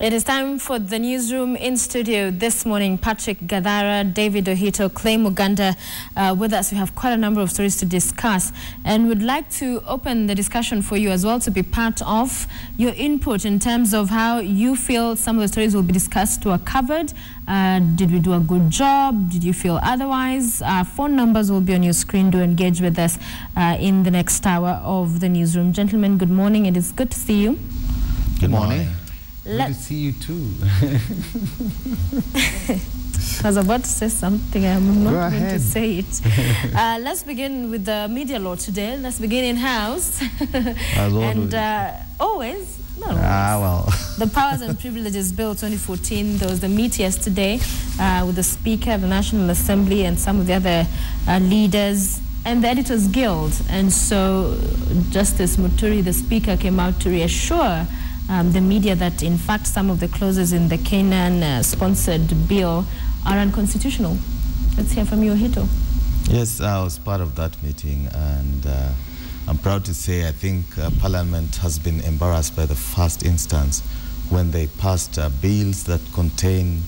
It is time for the newsroom. In studio this morning, Patrick Gadara, David Ohito, Clay Muganda with us. We have quite a number of stories to discuss, and would like to open the discussion for you as well to be part of your input in terms of how you feel some of the stories will be discussed or covered. Did we do a good job? Did you feel otherwise? Phone numbers will be on your screen. Do engage with us in the next hour of the newsroom. Gentlemen, good morning. It is good to see you. Good morning. Good to see you too. I was about to say something. I'm not going to say it. Let's begin with the media law today. Let's begin in-house. And always. No, well. The Powers and Privileges Bill 2014, there was the meet yesterday with the Speaker of the National Assembly and some of the other leaders and the Editors Guild. And so Justice Muturi, the Speaker, came out to reassure the media that, in fact, some of the clauses in the Canaan-sponsored bill are unconstitutional. Let's hear from you, Ohito. Yes, I was part of that meeting, and I'm proud to say I think Parliament has been embarrassed by the first instance when they passed bills that contain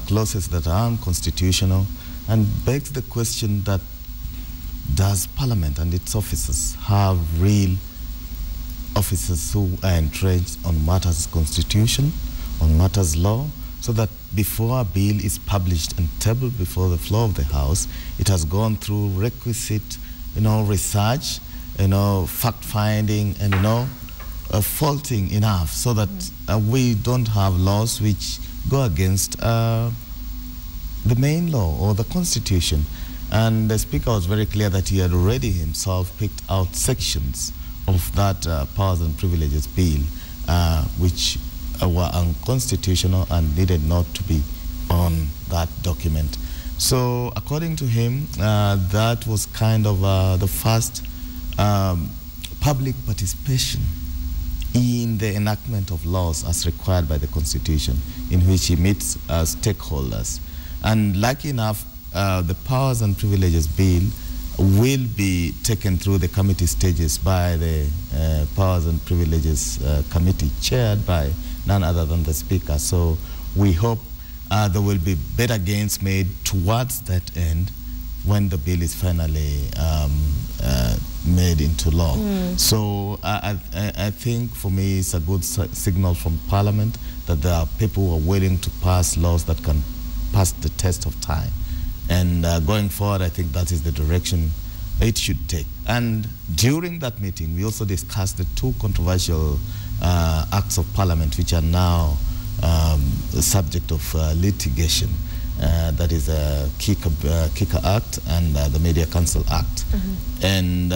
clauses that are unconstitutional, and begs the question that does Parliament and its officers have real officers who are entrenched on matters constitution, on matters law, so that before a bill is published and tabled before the floor of the House, it has gone through requisite, research, fact-finding, and, faulting enough so that we don't have laws which go against the main law or the Constitution. And the Speaker was very clear that he had already himself picked out sections of that Powers and Privileges Bill, which were unconstitutional and needed not to be on that document. So according to him, that was kind of the first public participation in the enactment of laws as required by the Constitution, in which he meets stakeholders. And lucky enough, the Powers and Privileges Bill will be taken through the committee stages by the Powers and Privileges Committee, chaired by none other than the Speaker. So we hope there will be better gains made towards that end when the bill is finally made into law. So I think for me it's a good signal from Parliament that there are people who are willing to pass laws that can pass the test of time. And going forward, I think that is the direction it should take. And during that meeting, we also discussed the two controversial acts of Parliament, which are now the subject of litigation. That is the Kicker Act and the Media Council Act. And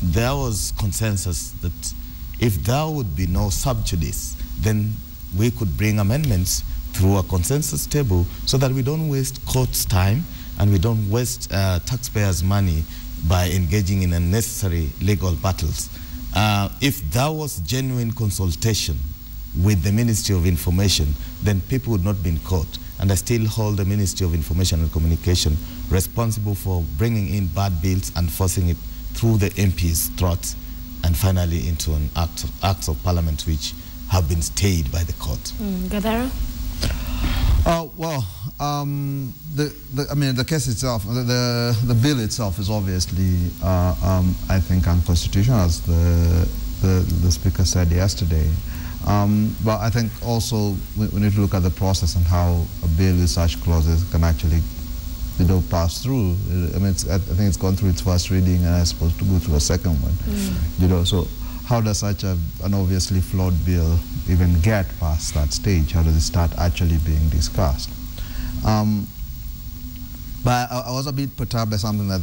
there was consensus that if there would be no sub judice, then we could bring amendments through a consensus table so that we don't waste court's time and we don't waste taxpayers' money by engaging in unnecessary legal battles. If there was genuine consultation with the Ministry of Information, then people would not be in court. And I still hold the Ministry of Information and Communication responsible for bringing in bad bills and forcing it through the MP's throats and finally into an acts of Parliament which have been stayed by the court. Gadara? The case itself, the bill itself is obviously, I think, unconstitutional, as the Speaker said yesterday. But I think also we need to look at the process and how a bill with such clauses can actually, pass through. I think it's gone through its first reading and it's supposed to go through a second one. So how does such an obviously flawed bill even get past that stage? How does it start actually being discussed? But I was a bit perturbed by something that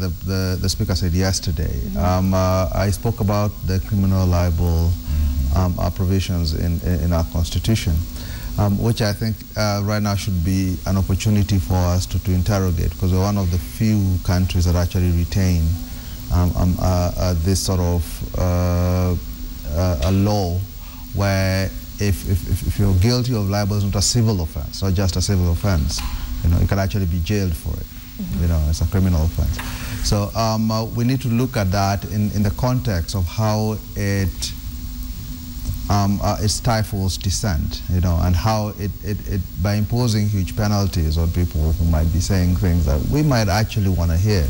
the Speaker said yesterday. I spoke about the criminal libel provisions in our Constitution, which I think right now should be an opportunity for us to interrogate, because we're one of the few countries that actually retain this sort of a law where if you're guilty of libel, it's not a civil offense, not just a civil offense. You can actually be jailed for it. It's a criminal offense. So we need to look at that in the context of how it it stifles dissent, and how it by imposing huge penalties on people who might be saying things that we might actually want to hear,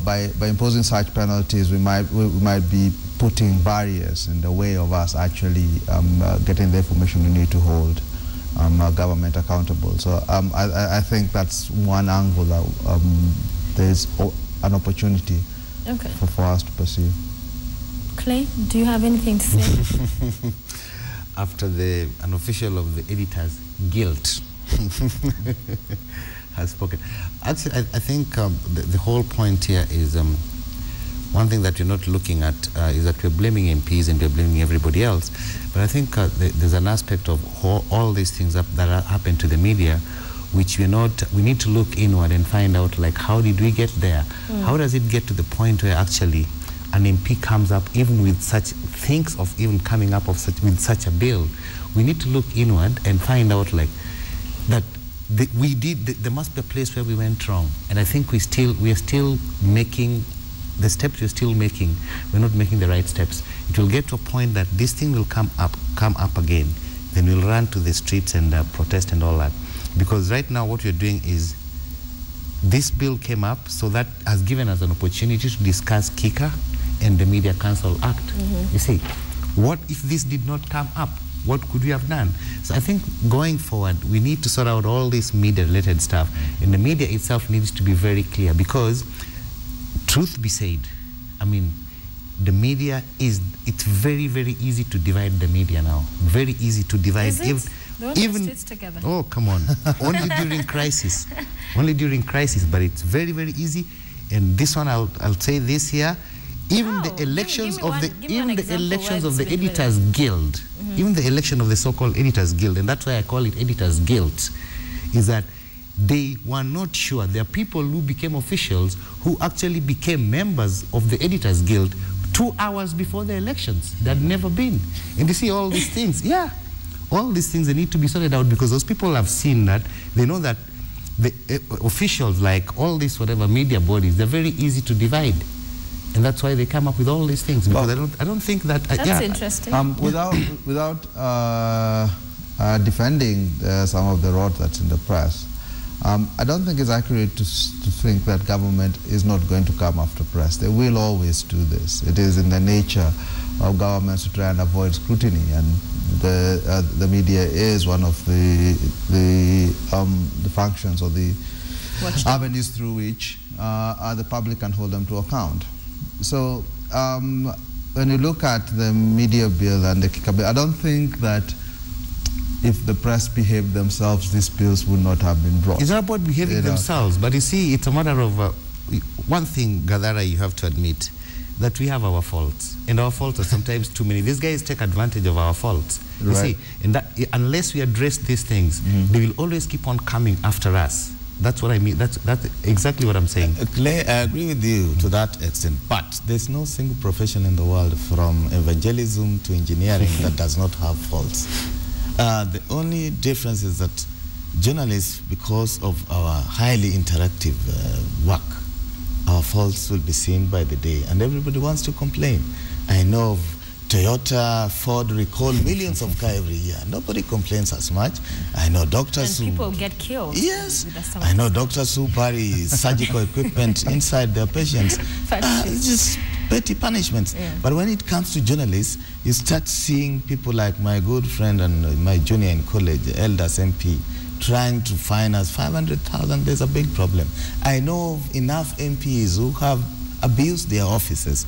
by imposing such penalties, we might be putting barriers in the way of us actually getting the information we need to hold our government accountable. So I think that's one angle that there's an opportunity for us to pursue. Clay, do you have anything to say? After an official of the Editors Guild has spoken. Actually, I think the whole point here is one thing that you're not looking at is that we're blaming MPs and we're blaming everybody else. But I think there's an aspect of all these things that happen to the media, which we need to look inward and find out, like, how did we get there? How does it get to the point where actually an MP comes up even with thinks of even coming up with such a bill? We need to look inward and find out, like, that there must be a place where we went wrong. And I think we are still making the steps we're still making. We're not making the right steps. It will get to a point that this thing will come up again. Then we'll run to the streets and protest and all that. Because right now what we're doing is, this bill came up, so that has given us an opportunity to discuss KICA and the Media Council Act. You see, what if this did not come up? What could we have done? So I think going forward, we need to sort out all this media-related stuff. And the media itself needs to be very clear, because truth be said, I mean, the media it's very, very easy to divide the media now. Very easy to divide. Is it? Even together. Oh, come on. Only during crisis. Only during crisis, but it's very, very easy. And this one, I'll say this here. Even the elections of the Editors Guild, even the election of the so-called Editors Guild, and that's why I call it Editors Guild, is that they were not sure. There are people who became officials who actually became members of the Editors Guild 2 hours before the elections. They had never been. And you see all these things. Yeah, all these things, they need to be sorted out, because those people have seen that. They know that the officials, like all these whatever media bodies, they're very easy to divide. And that's why they come up with all these things, because I don't think that... That's interesting. Without defending some of the rot that's in the press, I don't think it's accurate to think that government is not going to come after press. They will always do this. It is in the nature of governments to try and avoid scrutiny, and the media is one of the functions or the avenues through which the public can hold them to account. So when you look at the media bill and the KICA bill, I don't think that if the press behaved themselves, these bills would not have been brought. It's not about behaving themselves, but you see, it's a matter of one thing, Gadara, you have to admit that we have our faults, and our faults are sometimes too many. These guys take advantage of our faults. You see, and that unless we address these things, they will always keep on coming after us. That's what I mean. That's exactly what I'm saying. Clay, I agree with you to that extent, but there's no single profession in the world, from evangelism to engineering, that does not have faults. The only difference is that journalists, because of our highly interactive work, our faults will be seen by the day, and everybody wants to complain. I know of Toyota, Ford recall millions of cars every year. Nobody complains as much. I know doctors and people get killed. Yes. I know doctors who bury surgical equipment inside their patients. It's just petty punishments. Yeah. But when it comes to journalists, you start seeing people like my good friend and my junior in college, Elders MP, trying to fine us 500,000. There's a big problem. I know of enough MPs who have abused their offices.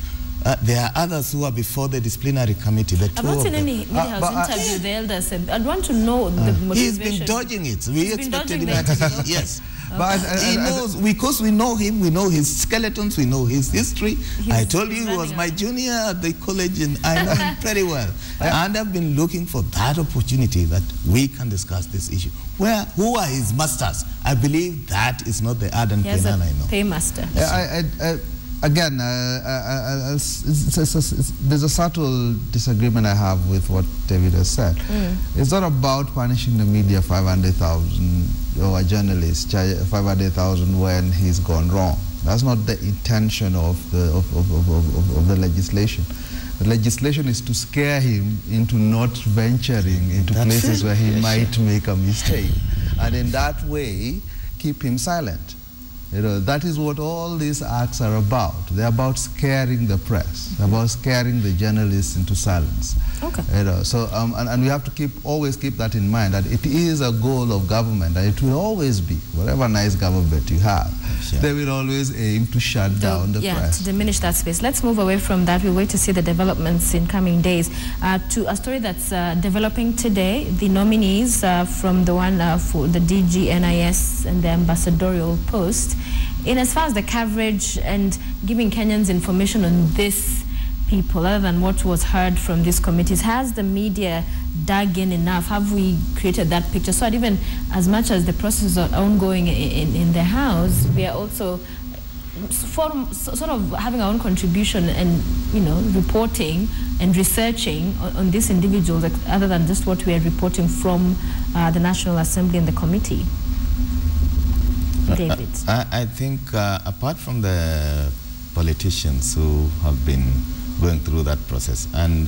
There are others who are before the disciplinary committee. I've not seen any media house interview with the elders. I'd want to know the motivation. He's been dodging it. We expected him to yes. But he knows, because we know him, we know his skeletons, we know his history. I told you he was my junior at the college, and I know him very well. And I've been looking for that opportunity that we can discuss this issue. Who are his masters? I believe that is not the Adam Kenan I know. Paymaster. Again, there's a subtle disagreement I have with what David has said. It's not about punishing the media 500,000 or a journalist 500,000 when he's gone wrong. That's not the intention of the legislation. The legislation is to scare him into not venturing into places where he might make a mistake. And in that way, keep him silent. You know, that is what all these acts are about. They're about scaring the press, about scaring the journalists into silence. Okay. You know, so and we have to always keep that in mind, that it is a goal of government, and it will always be, whatever nice government you have, they will always aim to shut down the press. To diminish that space. Let's move away from that. We wait to see the developments in coming days. To a story that's developing today, the nominees from the one for the DG, NIS, and the ambassadorial post, in as far as the coverage and giving Kenyans information on this people, other than what was heard from these committees, has the media dug in enough? Have we created that picture? So that even as much as the processes are ongoing in the House, we are also sort of having our own contribution and, you know, reporting and researching on these individuals, other than just what we are reporting from the National Assembly and the committee. David. I think apart from the politicians who have been going through that process, and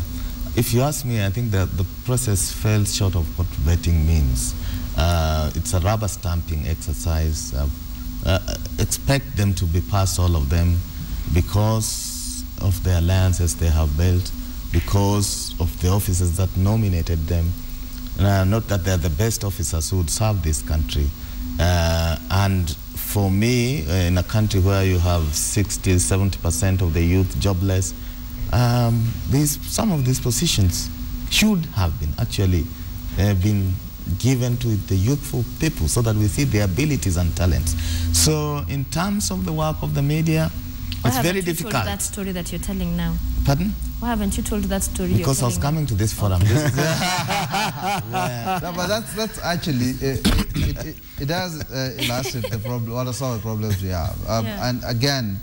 if you ask me, I think that the process fell short of what vetting means. It's a rubber stamping exercise. Expect them to be past all of them because of the alliances they have built, because of the officers that nominated them. Not that they're the best officers who would serve this country. And for me, in a country where you have 60–70% of the youth jobless, some of these positions should have been actually been given to the youthful people so that we see their abilities and talents. So in terms of the work of the media, it's very difficult. Why haven't you told that story that you're telling now? Pardon? Why haven't you told that story? Because I was coming to this forum. No, but that's actually it has illustrated the problem. What are some of the problems we have? And again,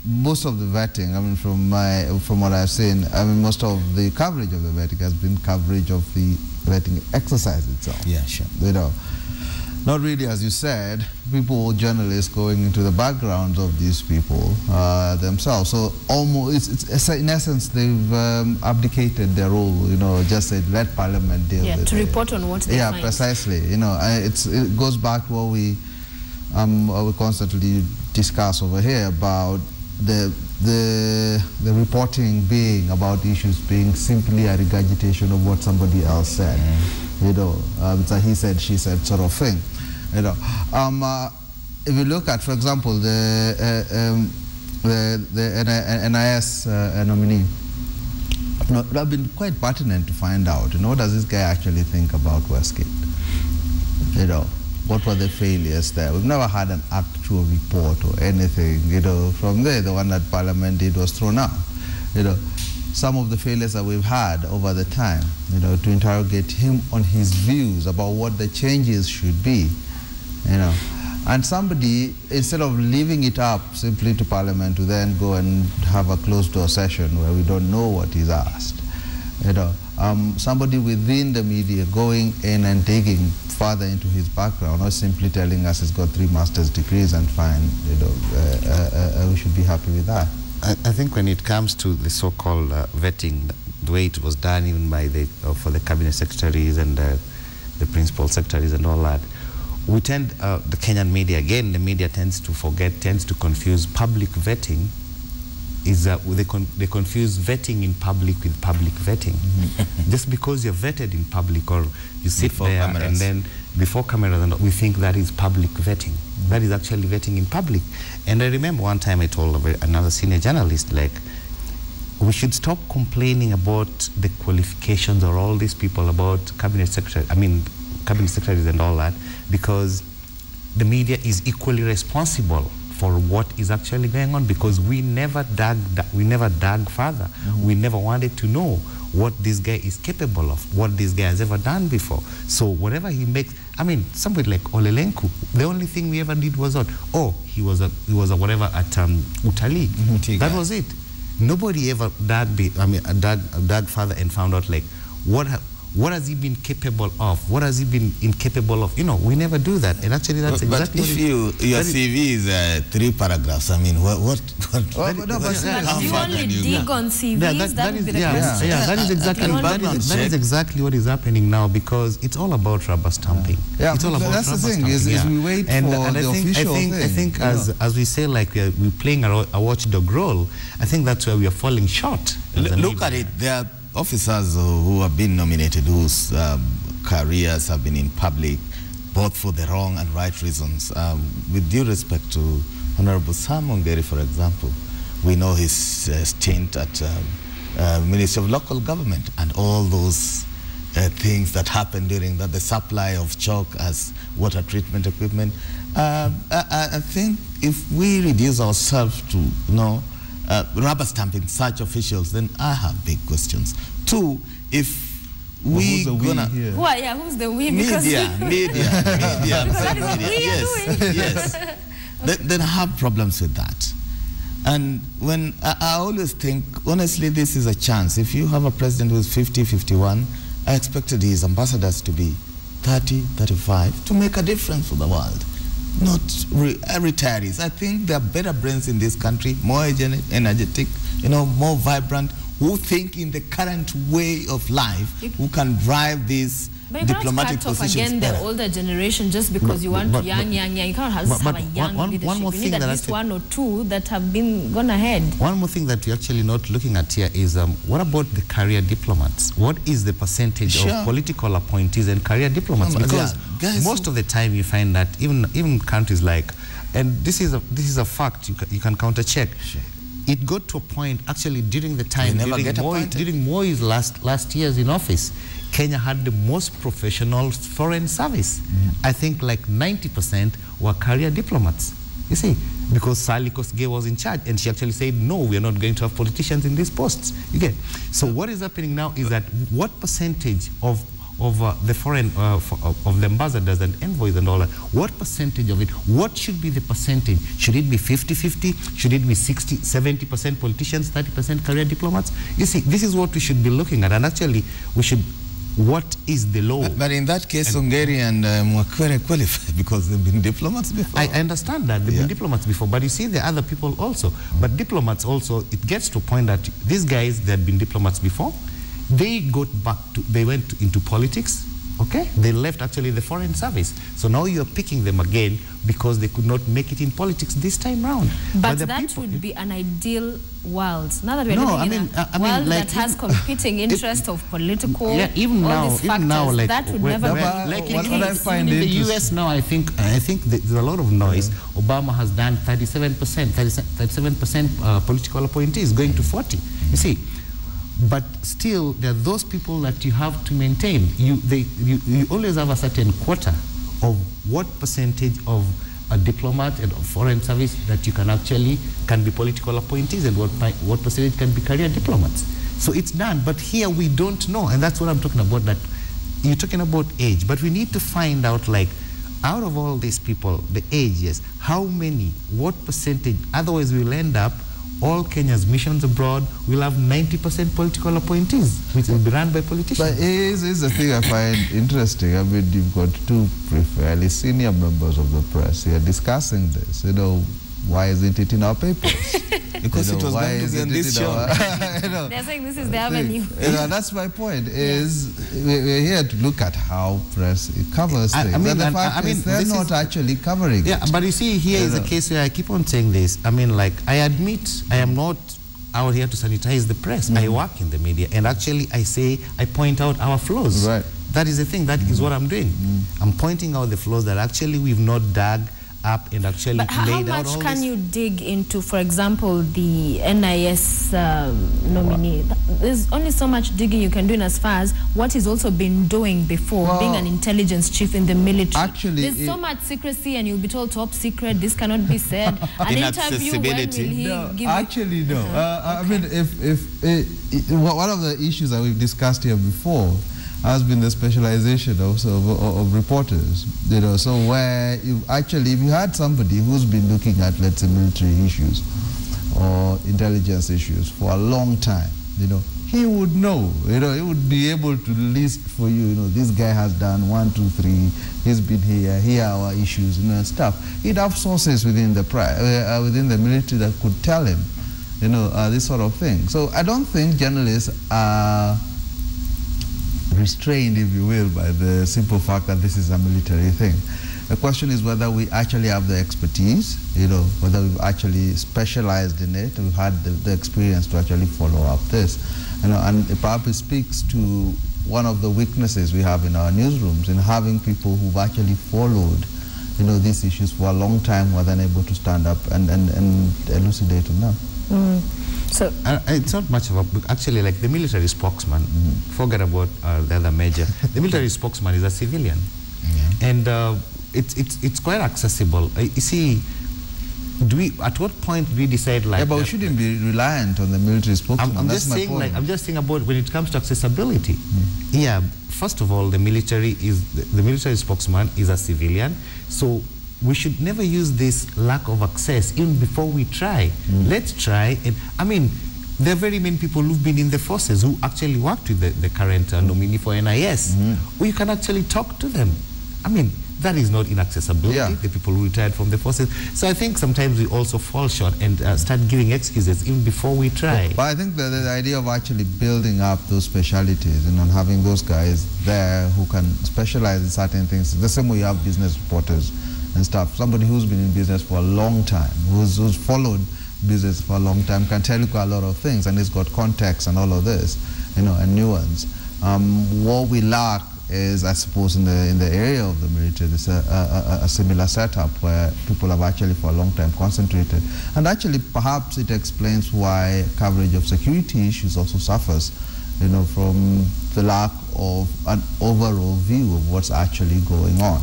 most of the vetting, I mean, from what I've seen, I mean, most of the coverage of the vetting has been coverage of the vetting exercise itself. Yeah, sure. You know, not really, as you said, journalists going into the backgrounds of these people themselves. So almost, it's in essence, they've abdicated their role. You know, just said let Parliament deal with it. To report on what they find. Yeah, precisely. You know, it goes back to what we constantly discuss over here about the reporting being about issues being simply a regurgitation of what somebody else said. You know, it's a he said, she said sort of thing. You know, if you look at, for example, the NIS nominee, you know, it would have been quite pertinent to find out, you know, what does this guy actually think about Westgate? You know, what were the failures there? We've never had an actual report or anything, you know, from there. The one that Parliament did was thrown out. You know, some of the failures that we've had over the time, you know, to interrogate him on his views about what the changes should be, you know. And somebody, instead of leaving it up simply to Parliament to then go and have a closed-door session where we don't know what he's asked, you know, somebody within the media going in and digging further into his background, not simply telling us he's got 3 master's degrees and fine, you know, we should be happy with that. I think when it comes to the so-called vetting, the way it was done even by for the cabinet secretaries and the principal secretaries and all that, we tend, the Kenyan media, again, the media tends to confuse public vetting. They confuse vetting in public with public vetting. Just because you're vetted in public or you sit before there cameras. And then before cameras, and we think that is public vetting. That is actually vetting in public. And I remember one time I told another senior journalist, like, we should stop complaining about the qualifications or all these people about cabinet secretaries and all that, because the media is equally responsible for what is actually going on, because we never dug further. We never wanted to know what this guy is capable of, what this guy has ever done before. So whatever he makes, I mean, somebody like Olelenku, the only thing we ever did was he was a whatever at Utalii. That was it. Nobody ever dug further and found out, like, What has he been capable of? What has he been incapable of? You know, we never do that. And actually, that's exactly but if your CV is 3 paragraphs, I mean, what do you only dig on CVs? That would be the question. That is exactly what is happening now, because it's all about rubber stamping. Yeah, it's all about that's the rubber thing, stamping. is we wait for the official thing. I think as we say, like we're playing a watchdog role, I think that's where we are falling short. Look at it. There are officers who have been nominated whose careers have been in public, both for the wrong and right reasons. With due respect to Honorable Sam Migori, for example, we know his stint at Ministry of Local Government and all those things that happened during that, the supply of chalk as water treatment equipment. I think if we reduce ourselves to, rubber stamping such officials, then I have big questions. 2, if we gonna... Who's the we? Media. Because that is what we are doing. Yes. Then I have problems with that. And when I always think, honestly, this is a chance. If you have a president who is 50, 51, I expected his ambassadors to be 30, 35 to make a difference for the world. Not retirees. I think there are better brains in this country, more energetic, more vibrant, who think in the current way of life, who can drive these diplomatic positions. But you cannot cut off again the older generation just because you want young. You can't have a young leadership. You need at least 1 or 2 that have been gone ahead. One more thing that we're actually not looking at here is what about the career diplomats? What is the percentage of political appointees and career diplomats? Because most of the time you find that even countries like, and this is a fact, you can counter check. Sure. It got to a point actually during the time during Moi's last years in office, Kenya had the most professional foreign service. I think like 90% were career diplomats. You see, because Sally Kosgei was in charge, and she actually said, no, we are not going to have politicians in these posts. Okay. So what is happening now is that what percentage of the foreign, of the ambassadors and envoys and all that, what percentage of it, what should be the percentage? Should it be 50-50? Should it be 60-70% politicians, 30% career diplomats? You see, this is what we should be looking at, and actually we should, what is the law? But in that case, Ongeri and Mwakwere qualify because they've been diplomats before. I understand that, they've been diplomats before, but you see the other people also. But diplomats also, it gets to a point that these guys, they had been diplomats before. They went into politics, okay? They left actually the foreign service. So now you're picking them again because they could not make it in politics this time round. But that would be an ideal world. Now that we're living in a world that has compiting interest of political, even now, like that would never be what I find in the US now, I think there's a lot of noise. Obama has done 37% political appointees, going to 40. You see. But still, there are those people that you have to maintain. You always have a certain quota of what percentage of a diplomat and foreign service that you can be political appointees, and what percentage can be career diplomats. So it's done, but here we don't know, and that's what I'm talking about. That you're talking about age, but we need to find out, like, out of all these people, the age, yes, how many, what percentage? Otherwise, we'll end up. All Kenya's missions abroad will have 90% political appointees, which will be run by politicians. But here's the thing I find interesting. I mean, you've got 2 fairly senior members of the press here discussing this. Why isn't it in our papers? Because it was going to be on this show. They're saying this is the avenue. That's my point. We're here to look at how press covers things. The fact is they're not actually covering it. But you see, here is a case where I keep on saying this. I mean, like, I admit I am not out here to sanitize the press. I work in the media, and actually I point out our flaws. Right. That is the thing. That is what I'm doing. I'm pointing out the flaws that actually we've not dug up and actually laid out all this. How much can you dig into, for example, the NIS nominee? There's only so much digging you can do in as far as what he's also been doing before, being an intelligence chief in the military. Actually, there's so much secrecy, and you'll be told top secret, this cannot be said. An interview, when will he give actually, no. I mean, one of the issues that we've discussed here before has been the specialization also of reporters, so where if you had somebody who's been looking at, let's say, military issues or intelligence issues for a long time, he would know, he would be able to list for you, this guy has done 1, 2, 3, he's been here are our issues, and stuff. He'd have sources within the military that could tell him, this sort of thing. So I don't think journalists are restrained, if you will, by the simple fact that this is a military thing. The question is whether we actually have the expertise, whether we've actually specialized in it, we've had the experience to actually follow up this. And it probably speaks to one of the weaknesses we have in our newsrooms, in having people who've actually followed, these issues for a long time, who are then able to stand up and elucidate on them. So it's not much of a, actually, like the military spokesman, forget about the other major, the military spokesman is a civilian. Yeah. And it's quite accessible. You see, at what point do we decide like? Yeah, but we shouldn't be reliant on the military spokesman. I'm just saying about when it comes to accessibility. Yeah, first of all, the military spokesman is a civilian, so we should never use this lack of access even before we try. Let's try, and I mean, there are very many people who've been in the forces who actually worked with the current nominee for NIS. Or you can actually talk to them. I mean, that is not inaccessibility, the people who retired from the forces. So I think sometimes we also fall short and start giving excuses even before we try. But I think the idea of actually building up those specialities and having those guys there who can specialize in certain things, the same way you have business reporters and stuff. Somebody who's been in business for a long time, who's followed business for a long time, can tell you quite a lot of things, and he's got context and all of this, and nuance. What we lack is, I suppose, in the area of the military, there's a similar setup where people have actually for a long time concentrated. And actually, perhaps it explains why coverage of security issues also suffers, from the lack of an overall view of what's actually going on.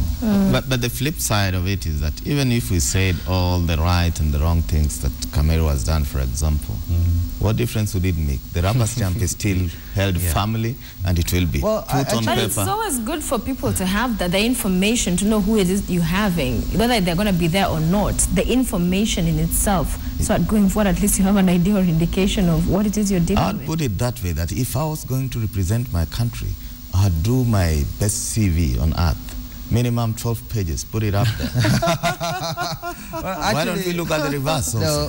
But the flip side of it is that even if we said all the right and the wrong things that Cameroon has done, for example, what difference would it make? The rubber stamp is still held firmly, and it will be put on paper. But it's always good for people to have the information, to know who it is you're having, whether they're going to be there or not. The information in itself. So going forward, at least you have an idea or indication of what it is you're dealing with. I'd put it that way, that if I was going to represent my country, I'd do my best CV on earth. Minimum 12 pages, put it up there. Well, actually, why don't we look at the reverse also?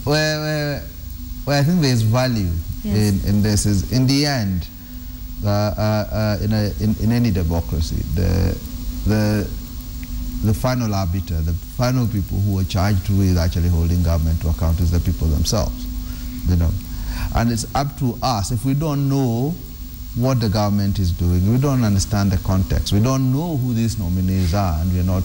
Where I think there's value in this is, in the end, in any democracy, the final arbiter, the final people who are charged with actually holding government to account is the people themselves, And it's up to us. If we don't know what the government is doing, we don't understand the context, we don't know who these nominees are, and we're not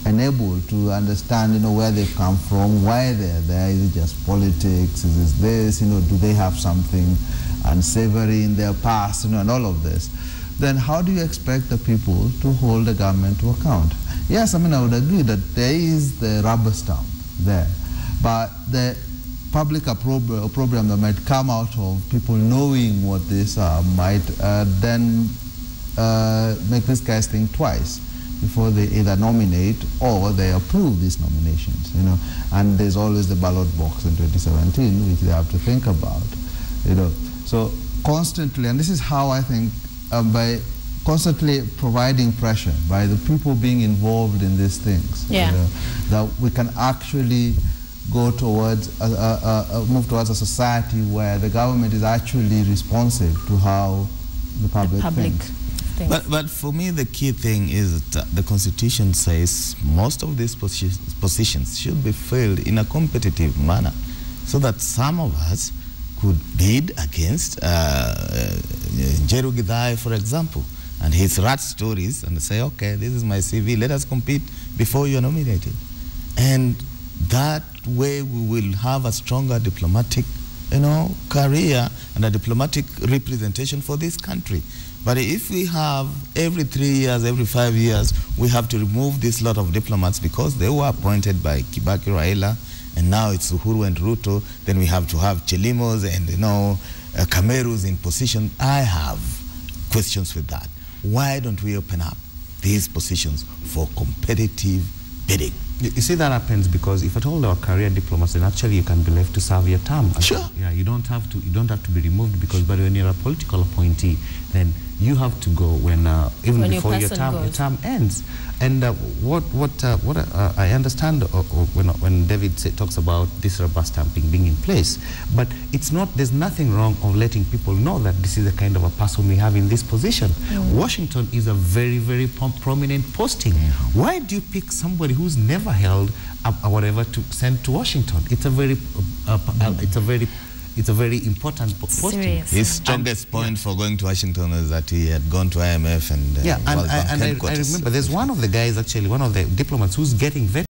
enabled to understand, where they've come from, why they're there. Is it just politics? Is it this? Do they have something unsavory in their past? And all of this. Then how do you expect the people to hold the government to account? Yes, I would agree that there is the rubber stamp there, but the public program that might come out of people knowing what these are might then make these guys think twice before they either nominate or they approve these nominations, And there's always the ballot box in 2017, which they have to think about, So constantly, and this is how I think, by constantly providing pressure by the people being involved in these things, that we can actually go towards move towards a society where the government is actually responsive to how the public thinks. But for me, the key thing is that the Constitution says most of these positions should be filled in a competitive manner, so that some of us could bid against Jeru Gidai, for example, and his rat stories, and say, okay, this is my CV, let us compete before you're nominated. And that way we will have a stronger diplomatic, career and a diplomatic representation for this country. But if we have every 3 years, every 5 years, we have to remove this lot of diplomats because they were appointed by Kibaki Raila, and now it's Uhuru and Ruto, then we have to have Chelimos and, Camerus in position. I have questions with that. Why don't we open up these positions for competitive bidding? You see, that happens because if at all there are career diplomats, then actually you can be left to serve your term. Sure. Yeah, you don't have to be removed, because but when you're a political appointee, then you have to go when before your term ends. And what I understand when David talks about this rubber stamping being in place, but it's not. There's nothing wrong of letting people know that this is the kind of a person we have in this position. Washington is a very, very prominent posting. Why do you pick somebody who's never held whatever to send to Washington? It's a very it's a very important posting. His strongest point for going to Washington is that he had gone to IMF and I remember there's one of the guys, actually one of the diplomats, who's getting vetted